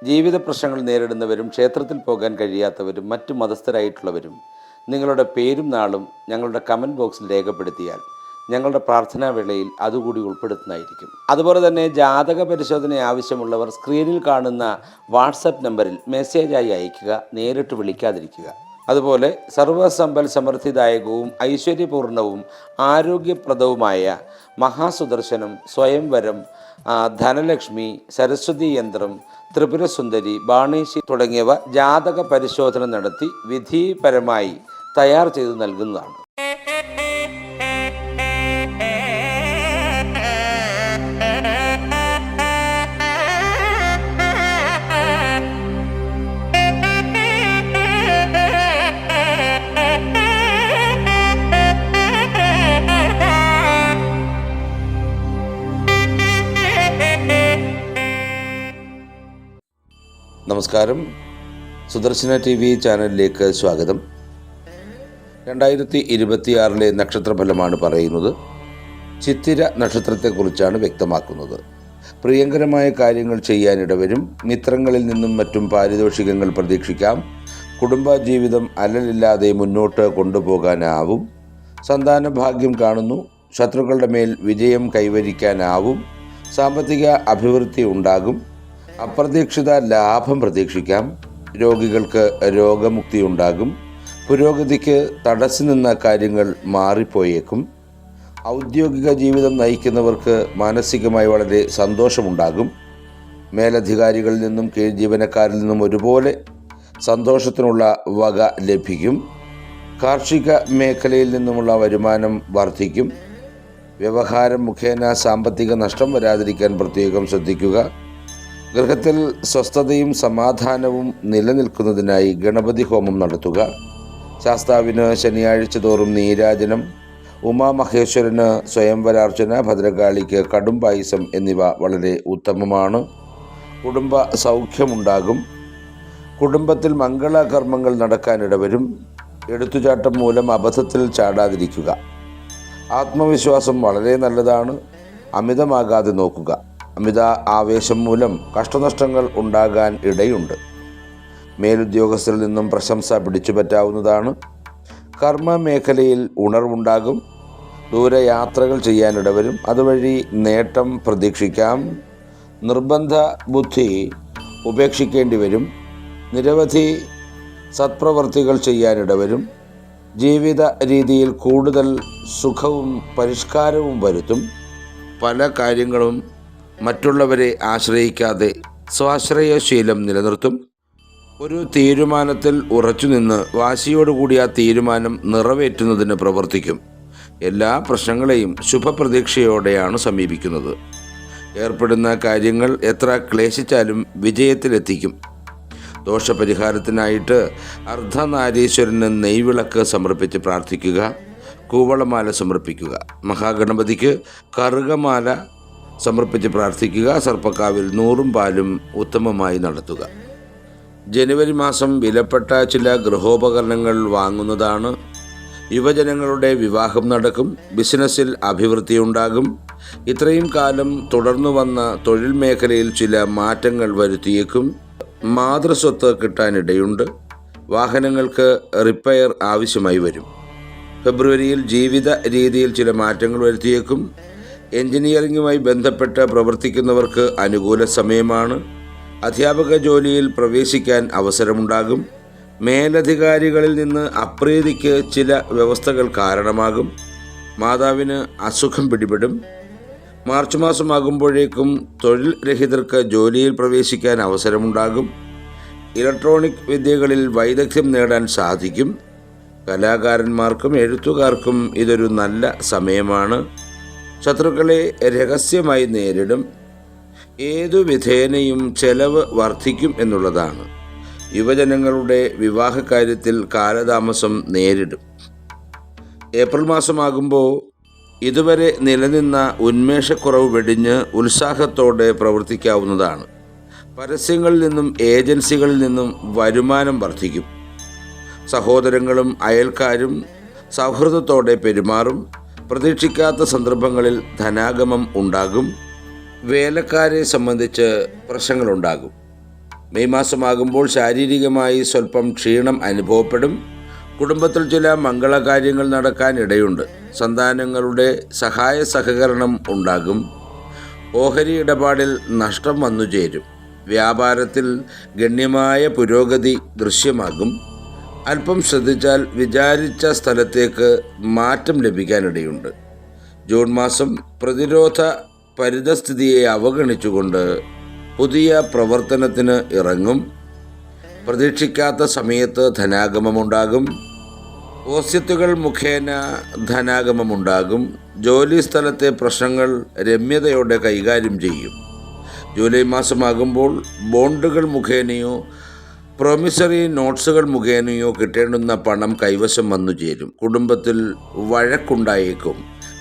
ജീവിത പ്രശ്നങ്ങൾ നേരിടുന്നവരും ക്ഷേത്രത്തിൽ പോകാൻ കഴിയാത്തവരും മറ്റു മതസ്ഥരായിട്ടുള്ളവരും നിങ്ങളുടെ പേരും നാളും ഞങ്ങളുടെ കമൻറ്റ് ബോക്സിൽ രേഖപ്പെടുത്തിയാൽ ഞങ്ങളുടെ പ്രാർത്ഥനാ വേളയിൽ അതുകൂടി ഉൾപ്പെടുത്തുന്നതായിരിക്കും. അതുപോലെ തന്നെ ജാതക പരിശോധന ആവശ്യമുള്ളവർ സ്ക്രീനിൽ കാണുന്ന വാട്സപ്പ് നമ്പറിൽ മെസ്സേജായി അയയ്ക്കുക, നേരിട്ട് വിളിക്കാതിരിക്കുക. അതുപോലെ സർവസമ്പൽ സമൃദ്ധിദായകവും ഐശ്വര്യപൂർണവും ആരോഗ്യപ്രദവുമായ മഹാസുദർശനം, സ്വയംവരം, ധനലക്ഷ്മി, സരസ്വതി യന്ത്രം, ത്രിപുരസുന്ദരി, ബാണേശി തുടങ്ങിയവ ജാതക പരിശോധന നടത്തി വിധിപരമായി തയ്യാർ ചെയ്തു നൽകുന്നതാണ്. നമസ്കാരം. സുദർശന TV ചാനലിലേക്ക് സ്വാഗതം. 2026 നക്ഷത്രഫലമാണ് പറയുന്നത്. ചിത്തിര നക്ഷത്രത്തെക്കുറിച്ചാണ് വ്യക്തമാക്കുന്നത്. പ്രിയങ്കരമായ കാര്യങ്ങൾ ചെയ്യാനിടവരും. മിത്രങ്ങളിൽ നിന്നും മറ്റും പാരിതോഷികങ്ങൾ പ്രതീക്ഷിക്കാം. കുടുംബജീവിതം അലലില്ലാതെ മുന്നോട്ട് കൊണ്ടുപോകാനാവും. സന്താന ഭാഗ്യം കാണുന്നു. ശത്രുക്കളുടെ മേൽ വിജയം കൈവരിക്കാനാവും. സാമ്പത്തിക അഭിവൃദ്ധി ഉണ്ടാകും. അപ്രതീക്ഷിത ലാഭം പ്രതീക്ഷിക്കാം. രോഗികൾക്ക് രോഗമുക്തി ഉണ്ടാകും. പുരോഗതിക്ക് തടസ്സം നിന്ന കാര്യങ്ങൾ മാറിപ്പോയേക്കും. ഔദ്യോഗിക ജീവിതം നയിക്കുന്നവർക്ക് മാനസികമായി വളരെ സന്തോഷമുണ്ടാകും. മേലധികാരികളിൽ നിന്നും കീഴ് ജീവനക്കാരിൽ നിന്നും ഒരുപോലെ സന്തോഷത്തിനുള്ള വക ലഭിക്കും. കാർഷിക മേഖലയിൽ നിന്നുമുള്ള വരുമാനം വർദ്ധിക്കും. വ്യവഹാരം മുഖേന സാമ്പത്തിക നഷ്ടം വരാതിരിക്കാൻ പ്രത്യേകം ശ്രദ്ധിക്കുക. ഗൃഹത്തിൽ സ്വസ്ഥതയും സമാധാനവും നിലനിൽക്കുന്നതിനായി ഗണപതി ഹോമം നടത്തുക. ശാസ്താവിന് ശനിയാഴ്ച തോറും നീരാജനം, ഉമാമഹേശ്വരന് സ്വയംവരാർച്ചന, ഭദ്രകാളിക്ക് കടും പായസം എന്നിവ വളരെ ഉത്തമമാണ്. കുടുംബ സൗഖ്യമുണ്ടാകും. കുടുംബത്തിൽ മംഗളകർമ്മങ്ങൾ നടക്കാനിടവരും. എടുത്തുചാട്ടം മൂലം അബദ്ധത്തിൽ ചാടാതിരിക്കുക. ആത്മവിശ്വാസം വളരെ നല്ലതാണ്. അമിതമാകാതെ നോക്കുക. അമിത ആവേശം മൂലം കഷ്ടനഷ്ടങ്ങൾ ഉണ്ടാകാൻ ഇടയുണ്ട്. മേലുദ്യോഗസ്ഥരിൽ നിന്നും പ്രശംസ പിടിച്ചുപറ്റാവുന്നതാണ്. കർമ്മ മേഖലയിൽ ഉണർവുണ്ടാകും. ദൂരയാത്രകൾ ചെയ്യാനിടവരും. അതുവഴി നേട്ടം പ്രതീക്ഷിക്കാം. നിർബന്ധ ബുദ്ധി ഉപേക്ഷിക്കേണ്ടി വരും. നിരവധി സത്പ്രവർത്തികൾ ചെയ്യാനിടവരും. ജീവിത രീതിയിൽ കൂടുതൽ സുഖവും പരിഷ്കാരവും വരുത്തും. പല കാര്യങ്ങളും മറ്റുള്ളവരെ ആശ്രയിക്കാതെ സ്വാശ്രയശീലം നിലനിർത്തും. ഒരു തീരുമാനത്തിൽ ഉറച്ചുനിന്ന് വാശിയോടുകൂടി ആ തീരുമാനം നിറവേറ്റുന്നതിന് പ്രവർത്തിക്കും. എല്ലാ പ്രശ്നങ്ങളെയും ശുഭപ്രതീക്ഷയോടെയാണ് സമീപിക്കുന്നത്. ഏർപ്പെടുന്ന കാര്യങ്ങൾ എത്ര ക്ലേശിച്ചാലും വിജയത്തിലെത്തിക്കും. ദോഷപരിഹാരത്തിനായിട്ട് അർദ്ധനാരീശ്വരന് നെയ്വിളക്ക് സമർപ്പിച്ച് പ്രാർത്ഥിക്കുക. കൂവളമാല സമർപ്പിക്കുക. മഹാഗണപതിക്ക് കറുകമാല സമർപ്പിച്ച് പ്രാർത്ഥിക്കുക. സർപ്പക്കാവിൽ 100 പാലും ഉത്തമമായി നടത്തുക. ജനുവരി മാസം വിലപ്പെട്ട ചില ഗൃഹോപകരണങ്ങൾ വാങ്ങുന്നതാണ്. യുവജനങ്ങളുടെ വിവാഹം നടക്കും. ബിസിനസ്സിൽ അഭിവൃദ്ധി ഉണ്ടാകും. ഇത്രയും കാലം തുടർന്നു വന്ന തൊഴിൽ മേഖലയിൽ ചില മാറ്റങ്ങൾ വരുത്തിയേക്കും. മാതൃസ്വത്ത് കിട്ടാനിടയുണ്ട്. വാഹനങ്ങൾക്ക് റിപ്പയർ ആവശ്യമായി വരും. ഫെബ്രുവരിയിൽ ജീവിത രീതിയിൽ ചില മാറ്റങ്ങൾ വരുത്തിയേക്കും. എഞ്ചിനീയറിംഗുമായി ബന്ധപ്പെട്ട് പ്രവർത്തിക്കുന്നവർക്ക് അനുകൂല സമയമാണ്. അധ്യാപക ജോലിയിൽ പ്രവേശിക്കാൻ അവസരമുണ്ടാകും. മേലധികാരികളിൽ നിന്ന് അപ്രീതിക്ക് ചില വ്യവസ്ഥകൾ കാരണമാകും. മാതാവിന് അസുഖം പിടിപെടും. മാർച്ച് മാസമാകുമ്പോഴേക്കും തൊഴിൽ രഹിതർക്ക് ജോലിയിൽ പ്രവേശിക്കാൻ അവസരമുണ്ടാകും. ഇലക്ട്രോണിക് വിദ്യകളിൽ വൈദഗ്ധ്യം നേടാൻ സാധിക്കും. കലാകാരന്മാർക്കും എഴുത്തുകാർക്കും ഇതൊരു നല്ല സമയമാണ്. ശത്രുക്കളെ രഹസ്യമായി നേരിടും. ഏതു വിധേനയും ചെലവ് വർദ്ധിക്കും എന്നുള്ളതാണ്. യുവജനങ്ങളുടെ വിവാഹകാര്യത്തിൽ കാലതാമസം നേരിടും. ഏപ്രിൽ മാസമാകുമ്പോൾ ഇതുവരെ നിലനിന്ന ഉന്മേഷക്കുറവ് വെടിഞ്ഞ് ഉത്സാഹത്തോടെ പ്രവർത്തിക്കാവുന്നതാണ്. പരസ്യങ്ങളിൽ നിന്നും ഏജൻസികളിൽ നിന്നും വരുമാനം വർദ്ധിക്കും. സഹോദരങ്ങളും അയൽക്കാരും സൗഹൃദത്തോടെ പെരുമാറും. പ്രതീക്ഷിക്കാത്ത സന്ദർഭങ്ങളിൽ ധനാഗമം ഉണ്ടാകും. വേലക്കാരെ സംബന്ധിച്ച് പ്രശ്നങ്ങളുണ്ടാകും. മെയ് മാസമാകുമ്പോൾ ശാരീരികമായി സ്വല്പം ക്ഷീണം അനുഭവപ്പെടും. കുടുംബത്തിൽ ചില മംഗളകാര്യങ്ങൾ നടക്കാൻ ഇടയുണ്ട്. സന്താനങ്ങളുടെ സഹായ സഹകരണം ഉണ്ടാകും. ഓഹരി ഇടപാടിൽ നഷ്ടം വന്നുചേരും. വ്യാപാരത്തിൽ ഗണ്യമായ പുരോഗതി ദൃശ്യമാകും. അല്പം ശ്രദ്ധിച്ചാൽ വിചാരിച്ച സ്ഥലത്തേക്ക് മാറ്റം ലഭിക്കാനിടയുണ്ട്. ജൂൺ മാസം പ്രതിരോധ പരിതസ്ഥിതിയെ അവഗണിച്ചുകൊണ്ട് പുതിയ പ്രവർത്തനത്തിന് ഇറങ്ങും. പ്രതീക്ഷിക്കാത്ത സമയത്ത് ധനാഗമമുണ്ടാകും. ഓസ്യത്തുകൾ മുഖേന ധനാഗമമുണ്ടാകും. ജോലി സ്ഥലത്തെ പ്രശ്നങ്ങൾ രമ്യതയോടെ കൈകാര്യം ചെയ്യും. ജൂലൈ മാസമാകുമ്പോൾ ബോണ്ടുകൾ മുഖേനയോ പ്രൊമിസറി നോട്ട്സുകൾ മുഖേനയോ കിട്ടേണ്ടുന്ന പണം കൈവശം വന്നു ചേരും. കുടുംബത്തിൽ വഴക്കുണ്ടായേക്കും.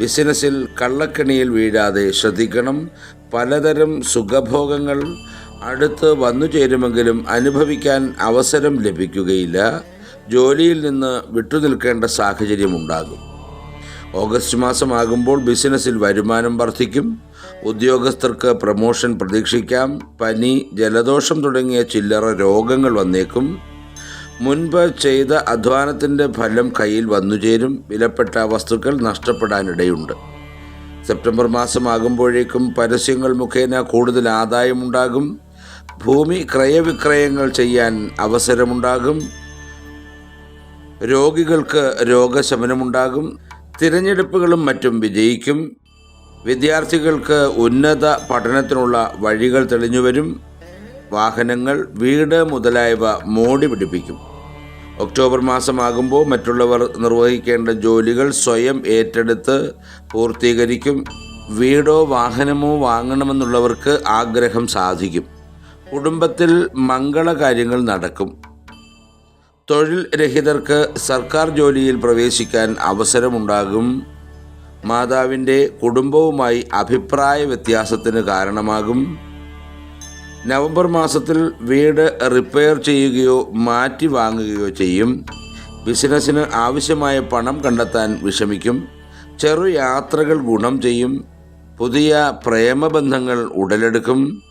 ബിസിനസ്സിൽ കള്ളക്കെണിയിൽ വീഴാതെ ശ്രദ്ധിക്കണം. പലതരം സുഖഭോഗങ്ങൾ അടുത്ത് വന്നു ചേരുമെങ്കിലും അനുഭവിക്കാൻ അവസരം ലഭിക്കുകയില്ല. ജോലിയിൽ നിന്ന് വിട്ടുനിൽക്കേണ്ട സാഹചര്യമുണ്ടാകും. ഓഗസ്റ്റ് മാസമാകുമ്പോൾ ബിസിനസ്സിൽ വരുമാനം വർദ്ധിക്കും. ഉദ്യോഗസ്ഥർക്ക് പ്രമോഷൻ പ്രതീക്ഷിക്കാം. പനി, ജലദോഷം തുടങ്ങിയ ചില്ലറ രോഗങ്ങൾ വന്നേക്കും. മുൻപ് ചെയ്ത അധ്വാനത്തിൻ്റെ ഫലം കയ്യിൽ വന്നുചേരും. വിലപ്പെട്ട വസ്തുക്കൾ നഷ്ടപ്പെടാനിടയുണ്ട്. സെപ്റ്റംബർ മാസമാകുമ്പോഴേക്കും പരസ്യങ്ങൾ മുഖേന കൂടുതൽ ആദായമുണ്ടാകും. ഭൂമി ക്രയവിക്രയങ്ങൾ ചെയ്യാൻ അവസരമുണ്ടാകും. രോഗികൾക്ക് രോഗശമനമുണ്ടാകും. തിരഞ്ഞെടുപ്പുകളും മറ്റും വിജയിക്കും. വിദ്യാർത്ഥികൾക്ക് ഉന്നത പഠനത്തിനുള്ള വഴികൾ തെളിഞ്ഞുവരും. വാഹനങ്ങൾ, വീട് മുതലായവ മോടി പിടിപ്പിക്കും. ഒക്ടോബർ മാസമാകുമ്പോൾ മറ്റുള്ളവർ നിർവഹിക്കേണ്ട ജോലികൾ സ്വയം ഏറ്റെടുത്ത് പൂർത്തീകരിക്കും. വീടോ വാഹനമോ വാങ്ങണമെന്നുള്ളവർക്ക് ആഗ്രഹം സാധിക്കും. കുടുംബത്തിൽ മംഗളകാര്യങ്ങൾ നടക്കും. തൊഴിൽ രഹിതർക്ക് സർക്കാർ ജോലിയിൽ പ്രവേശിക്കാൻ അവസരമുണ്ടാകും. മാതാവിൻ്റെ കുടുംബവുമായി അഭിപ്രായ വ്യത്യാസത്തിന് കാരണമാകും. നവംബർ മാസത്തിൽ വീട് റിപ്പയർ ചെയ്യുകയോ മാറ്റി വാങ്ങുകയോ ചെയ്യും. ബിസിനസ്സിന് ആവശ്യമായ പണം കണ്ടെത്താൻ വിഷമിക്കും. ചെറു യാത്രകൾ ഗുണം ചെയ്യും. പുതിയ പ്രേമബന്ധങ്ങൾ ഉടലെടുക്കും.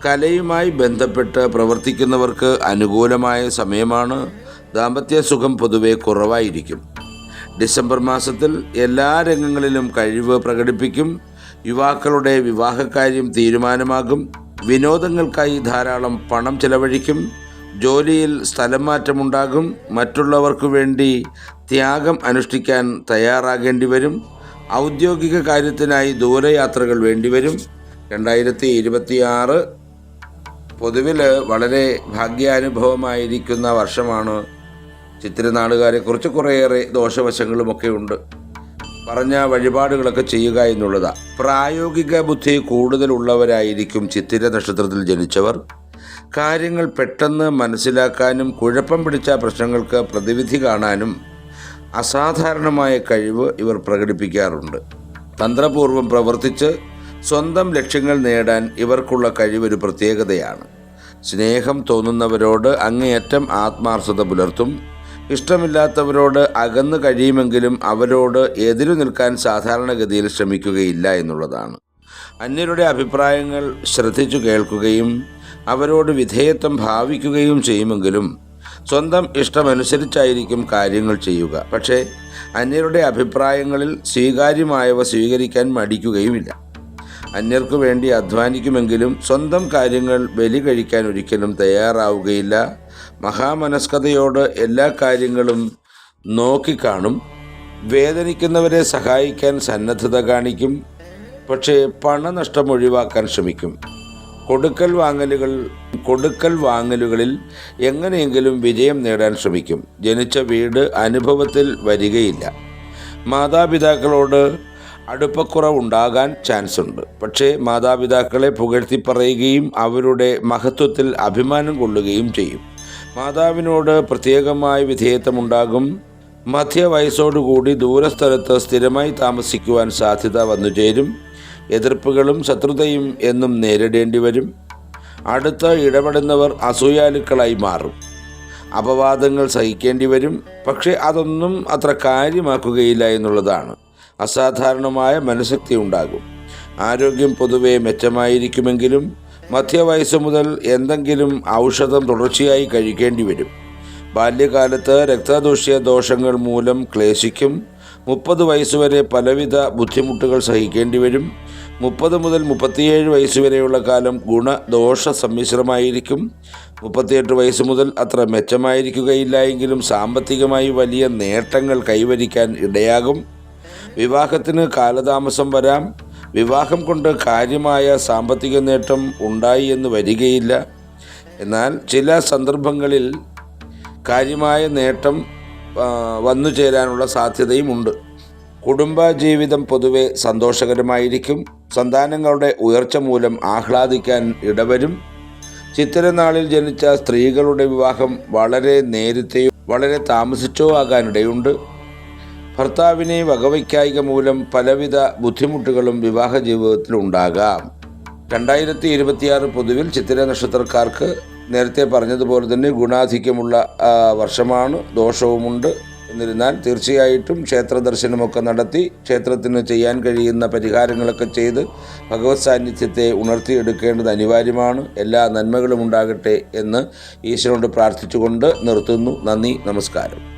കലയുമായി ബന്ധപ്പെട്ട് പ്രവർത്തിക്കുന്നവർക്ക് അനുകൂലമായ സമയമാണ്. ദാമ്പത്യ സുഖം പൊതുവെ കുറവായിരിക്കും. ഡിസംബർ മാസത്തിൽ എല്ലാ രംഗങ്ങളിലും കഴിവ് പ്രകടിപ്പിക്കും. യുവാക്കളുടെ വിവാഹകാര്യം തീരുമാനമാകും. വിനോദങ്ങൾക്കായി ധാരാളം പണം ചെലവഴിക്കും. ജോലിയിൽ സ്ഥലം മാറ്റമുണ്ടാകും. മറ്റുള്ളവർക്ക് വേണ്ടി ത്യാഗം അനുഷ്ഠിക്കാൻ തയ്യാറാകേണ്ടി വരും. ഔദ്യോഗിക കാര്യത്തിനായി ദൂരയാത്രകൾ വേണ്ടിവരും. 2026 പൊതുവിൽ വളരെ ഭാഗ്യാനുഭവമായിരിക്കുന്ന വർഷമാണ്. ചിത്തിരനാളുകാരെക്കുറിച്ച് കുറേയേറെ ദോഷവശങ്ങളുമൊക്കെ ഉണ്ട്. പറഞ്ഞ വഴിപാടുകളൊക്കെ ചെയ്യുക എന്നുള്ളതാണ്. പ്രായോഗിക ബുദ്ധി കൂടുതലുള്ളവരായിരിക്കും ചിത്തിര നക്ഷത്രത്തിൽ ജനിച്ചവർ. കാര്യങ്ങൾ പെട്ടെന്ന് മനസ്സിലാക്കാനും കുഴപ്പം പിടിച്ച പ്രശ്നങ്ങൾക്ക് പ്രതിവിധി കാണാനും അസാധാരണമായ കഴിവ് ഇവർ പ്രകടിപ്പിക്കാറുണ്ട്. തന്ത്രപൂർവ്വം പ്രവർത്തിച്ച് സ്വന്തം ലക്ഷ്യങ്ങൾ നേടാൻ ഇവർക്കുള്ള കഴിവൊരു പ്രത്യേകതയാണ്. സ്നേഹം തോന്നുന്നവരോട് അങ്ങേയറ്റം ആത്മാർത്ഥത പുലർത്തും. ഇഷ്ടമില്ലാത്തവരോട് അകന്നു കഴിയുമെങ്കിലും അവരോട് എതിരു നിൽക്കാൻ സാധാരണഗതിയിൽ ശ്രമിക്കുകയില്ല എന്നുള്ളതാണ്. അന്യരുടെ അഭിപ്രായങ്ങൾ ശ്രദ്ധിച്ചു കേൾക്കുകയും അവരോട് വിധേയത്വം ഭാവിക്കുകയും ചെയ്യുമെങ്കിലും സ്വന്തം ഇഷ്ടമനുസരിച്ചായിരിക്കും കാര്യങ്ങൾ ചെയ്യുക. പക്ഷേ അന്യരുടെ അഭിപ്രായങ്ങളിൽ സ്വീകാര്യമായവ സ്വീകരിക്കാൻ മടിക്കുകയുമില്ല. അന്യർക്കു വേണ്ടി അധ്വാനിക്കുമെങ്കിലും സ്വന്തം കാര്യങ്ങൾ ബലി കഴിക്കാൻ ഒരിക്കലും തയ്യാറാവുകയില്ല. മഹാമനസ്കതയോട് എല്ലാ കാര്യങ്ങളും നോക്കിക്കാണും. വേദനിക്കുന്നവരെ സഹായിക്കാൻ സന്നദ്ധത കാണിക്കും. പക്ഷേ പണനഷ്ടം ഒഴിവാക്കാൻ ശ്രമിക്കും. കൊടുക്കൽ വാങ്ങലുകളിൽ എങ്ങനെയെങ്കിലും വിജയം നേടാൻ ശ്രമിക്കും. ജനിച്ച വീട് അനുഭവത്തിൽ വരികയില്ല. മാതാപിതാക്കളോട് അടുപ്പക്കുറവുണ്ടാകാൻ ചാൻസ് ഉണ്ട്. പക്ഷേ മാതാപിതാക്കളെ പുകഴ്ത്തി പറയുകയും അവരുടെ മഹത്വത്തിൽ അഭിമാനം കൊള്ളുകയും ചെയ്യും. മാതാവിനോട് പ്രത്യേകമായ വിധേയത്വമുണ്ടാകും. മധ്യവയസ്സോടുകൂടി ദൂരസ്ഥലത്ത് സ്ഥിരമായി താമസിക്കുവാൻ സാധ്യത വന്നുചേരും. എതിർപ്പുകളും ശത്രുതയും എന്നും നേരിടേണ്ടി വരും. അടുത്ത് ഇടപെടുന്നവർ അസൂയാലുക്കളായി മാറും. അപവാദങ്ങൾ സഹിക്കേണ്ടി വരും. പക്ഷേ അതൊന്നും അത്ര കാര്യമാക്കുകയില്ല എന്നുള്ളതാണ്. അസാധാരണമായ മനഃശക്തി ഉണ്ടാകും. ആരോഗ്യം പൊതുവെ മെച്ചമായിരിക്കുമെങ്കിലും മധ്യവയസ്സ് മുതൽ എന്തെങ്കിലും ഔഷധം തുടർച്ചയായി കഴിക്കേണ്ടി വരും. ബാല്യകാലത്ത് രക്തദൂഷ്യ ദോഷങ്ങൾ മൂലം ക്ലേശിക്കും. 30 വയസ്സുവരെ പലവിധ ബുദ്ധിമുട്ടുകൾ സഹിക്കേണ്ടി വരും. 30 മുതൽ 37 വയസ്സുവരെയുള്ള കാലം ഗുണദോഷ സമ്മിശ്രമായിരിക്കും. 38 വയസ്സ് മുതൽ അത്ര മെച്ചമായിരിക്കുകയില്ല എങ്കിലും സാമ്പത്തികമായി വലിയ നേട്ടങ്ങൾ കൈവരിക്കാൻ ഇടയാകും. വിവാഹത്തിന് കാലതാമസം വരാം. വിവാഹം കൊണ്ട് കാര്യമായ സാമ്പത്തിക നേട്ടം ഉണ്ടായി എന്ന് വരികയില്ല. എന്നാൽ ചില സന്ദർഭങ്ങളിൽ കാര്യമായ നേട്ടം വന്നു ചേരാനുള്ള സാധ്യതയുമുണ്ട്. കുടുംബജീവിതം പൊതുവെ സന്തോഷകരമായിരിക്കും. സന്താനങ്ങളുടെ ഉയർച്ച മൂലം ആഹ്ലാദിക്കാൻ ഇടവരും. ചിത്തിരനാളിൽ ജനിച്ച സ്ത്രീകളുടെ വിവാഹം വളരെ നേരത്തെയോ വളരെ താമസിച്ചോ ആകാനിടയുണ്ട്. ഭർത്താവിനെ വകവയ്ക്കായിക മൂലം പലവിധ ബുദ്ധിമുട്ടുകളും വിവാഹ ജീവിതത്തിൽ ഉണ്ടാകാം. 2026 പൊതുവിൽ ചിത്തിര നക്ഷത്രക്കാർക്ക് നേരത്തെ പറഞ്ഞതുപോലെ തന്നെ ഗുണാധിക്യമുള്ള വർഷമാണ്. ദോഷവുമുണ്ട്. എന്നിരുന്നാൽ തീർച്ചയായിട്ടും ക്ഷേത്ര ദർശനമൊക്കെ നടത്തി ക്ഷേത്രത്തിന് ചെയ്യാൻ കഴിയുന്ന പരിഹാരങ്ങളൊക്കെ ചെയ്ത് ഭഗവത് സാന്നിധ്യത്തെ ഉണർത്തിയെടുക്കേണ്ടത് അനിവാര്യമാണ്. എല്ലാ നന്മകളും ഉണ്ടാകട്ടെ എന്ന് ഈശ്വരനോട് പ്രാർത്ഥിച്ചുകൊണ്ട് നിർത്തുന്നു. നന്ദി, നമസ്കാരം.